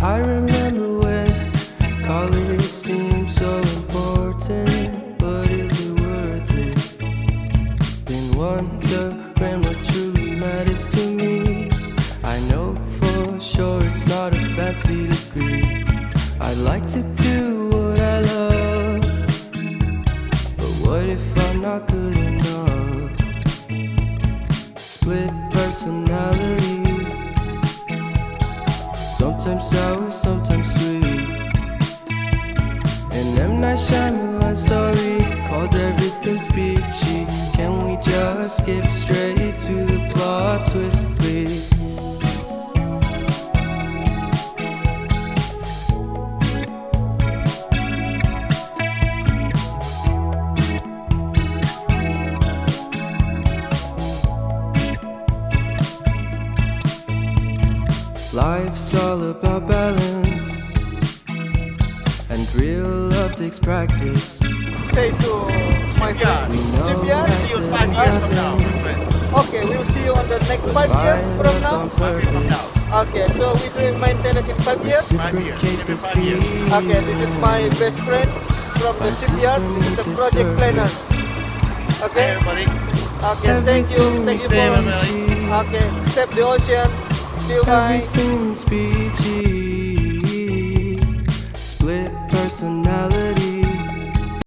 I remember when college seemed so important, but is it worth it? Been wondering what truly matters to me. I know for sure it's not a fancy degree. I'd like to do what I love, but what if I'm not good enough? Split personality, sometimes sour, sometimes sweet. An M. Night Shyamalan story called Everything's Peachy. Can we just skip straight to the plot twist, please? Life's all about balance, and real love takes practice. Say to my friend, We know Pesiar, See you 5 years from now, my friend. okay, we'll see you on the next 5 years from Violence now. on purpose, Okay, so we're doing maintenance in 5 years. 5 years, reciprocate the every 5 years. feeling. Okay, this is my best friend from the shipyard. This is the project planner. Hey Okay, everybody. okay, thank you Stay for. with me. Okay, save the ocean. See you, bye. Everything's peachy.